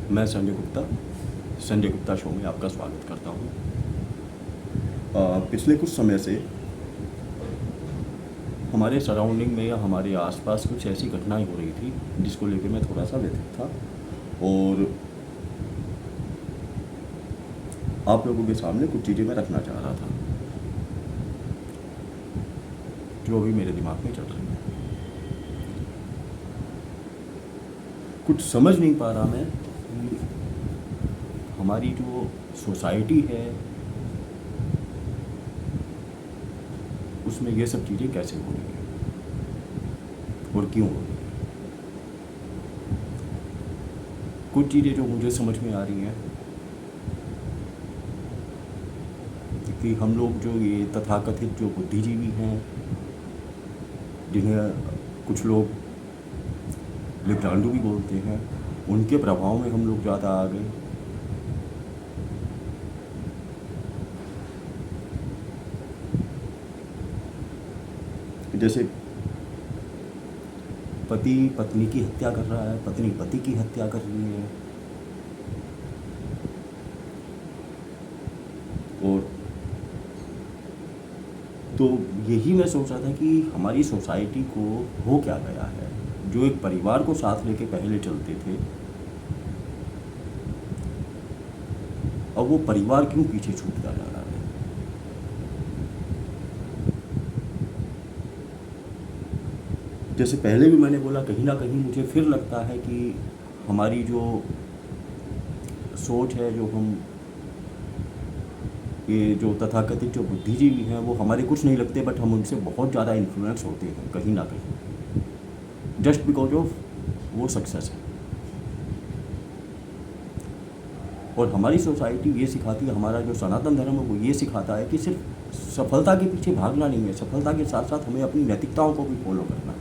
मैं संजय गुप्ता शो में आपका स्वागत करता हूँ। पिछले कुछ समय से हमारे सराउंडिंग में या हमारे आसपास कुछ ऐसी घटनाएं हो रही थी जिसको लेकर मैं थोड़ा सा व्यथित था और आप लोगों के सामने कुछ चीज़ें मैं रखना चाह रहा था जो अभी मेरे दिमाग में चल रही है। कुछ समझ नहीं पा रहा मैं कि हमारी जो सोसाइटी है उसमें ये सब चीज़ें कैसे हो रही हैं और क्यों हो रही हैं। कुछ चीज़ें जो मुझे समझ में आ रही हैं कि हम लोग जो ये तथाकथित जो बुद्धिजीवी हैं, जिन्हें कुछ लोग लिब्रांडो भी बोलते हैं, उनके प्रभाव में हम लोग ज़्यादा आ गए। जैसे पति पत्नी की हत्या कर रहा है, पत्नी पति की हत्या कर रही है, और तो यही मैं सोच रहा था कि हमारी सोसाइटी को हो क्या गया है। जो एक परिवार को साथ लेके पहले चलते थे, अब वो परिवार क्यों पीछे छूटता जा रहा है। जैसे पहले भी मैंने बोला, कहीं ना कहीं मुझे फिर लगता है कि हमारी जो सोच है, जो हम ये जो तथाकथित जो बुद्धिजीवी हैं वो हमारे कुछ नहीं लगते, बट हम उनसे बहुत ज़्यादा इन्फ्लुएंस होते हैं कहीं ना कहीं, जस्ट बिकॉज ऑफ वो सक्सेस है। और हमारी सोसाइटी ये सिखाती है, हमारा जो सनातन धर्म है वो ये सिखाता है कि सिर्फ सफलता के पीछे भागना नहीं है, सफलता के साथ साथ हमें अपनी नैतिकताओं को भी फॉलो करना है।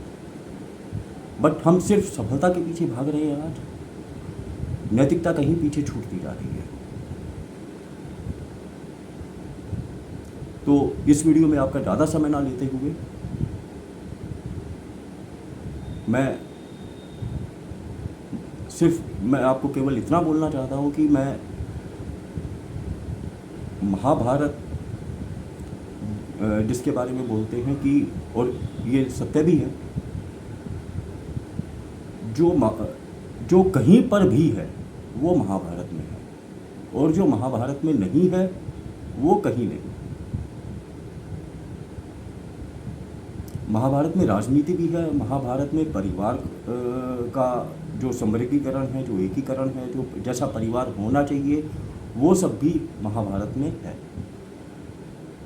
बट हम सिर्फ सफलता के पीछे भाग रहे हैं, आज नैतिकता कहीं पीछे छूटती जा रही है। तो इस वीडियो में आपका ज़्यादा समय ना लेते हुए मैं आपको केवल इतना बोलना चाहता हूँ कि मैं महाभारत, जिसके बारे में बोलते हैं कि, और ये सत्य भी है, जो कहीं पर भी है वो महाभारत में है, और जो महाभारत में नहीं है वो कहीं नहीं। महाभारत में राजनीति भी है, महाभारत में परिवार का जो समवर्गीकरण है, जो एकीकरण है, जो जैसा परिवार होना चाहिए वो सब भी महाभारत में है।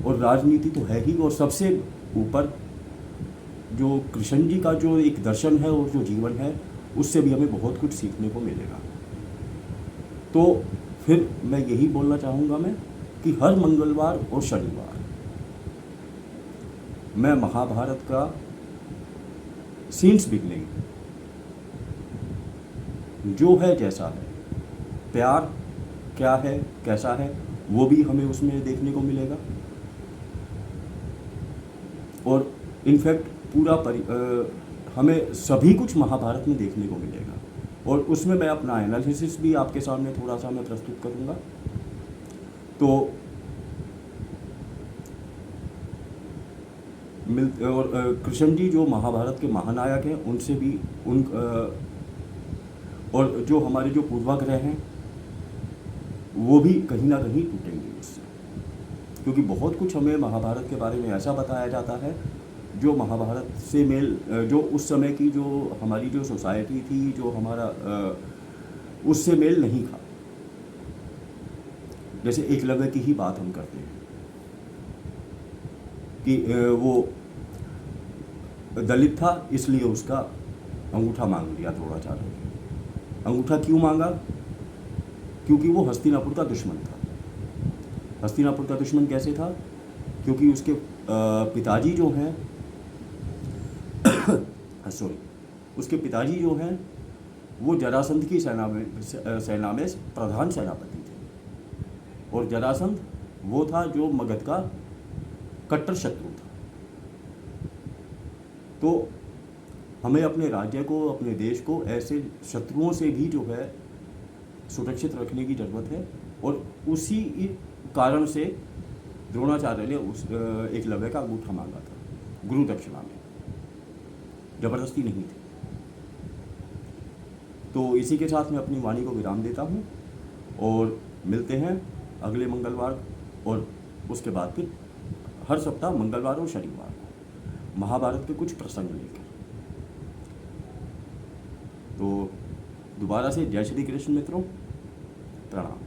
और राजनीति तो है ही, और सबसे ऊपर जो कृष्ण जी का जो एक दर्शन है और जो जीवन है, उससे भी हमें बहुत कुछ सीखने को मिलेगा। तो फिर मैं यही बोलना चाहूँगा मैं कि हर मंगलवार और शनिवार मैं महाभारत का सीन्स बिगनिंग जो है, जैसा है, प्यार क्या है, कैसा है, वो भी हमें उसमें देखने को मिलेगा। और इनफैक्ट हमें सभी कुछ महाभारत में देखने को मिलेगा, और उसमें मैं अपना एनालिसिस भी आपके सामने थोड़ा सा मैं प्रस्तुत करूँगा। तो और कृष्ण जी जो महाभारत के महानायक हैं, उनसे भी और जो हमारे जो पूर्वाग्रह हैं वो भी कहीं ना कहीं टूटेंगे उससे, क्योंकि बहुत कुछ हमें महाभारत के बारे में ऐसा बताया जाता है जो महाभारत से जो उस समय की जो हमारी जो सोसाइटी थी, जो हमारा उससे मेल नहीं खा। जैसे एकलव्य की ही बात हम करते हैं कि वो दलित था, इसलिए उसका अंगूठा मांग लिया द्रोणाचार्य ने। अंगूठा क्यों मांगा? क्योंकि वो हस्तिनापुर का दुश्मन था। हस्तिनापुर का दुश्मन कैसे था? क्योंकि उसके पिताजी जो हैं उसके पिताजी जो हैं वो जरासंध की सेना में प्रधान सेनापति थे, और जरासंध वो था जो मगध का कट्टर शत्रु था। तो हमें अपने राज्य को, अपने देश को ऐसे शत्रुओं से भी जो है सुरक्षित रखने की जरूरत है। और उसी कारण से द्रोणाचार्य ने उस एकलव्य का अंगूठा मांगा था गुरु दक्षिणा में, जबरदस्ती नहीं थी। तो इसी के साथ मैं अपनी वाणी को विराम देता हूँ और मिलते हैं अगले मंगलवार, और उसके बाद फिर हर सप्ताह मंगलवार और शनिवार को महाभारत के कुछ प्रसंग लेकर। तो दोबारा से जय श्री कृष्ण मित्रों, प्रणाम।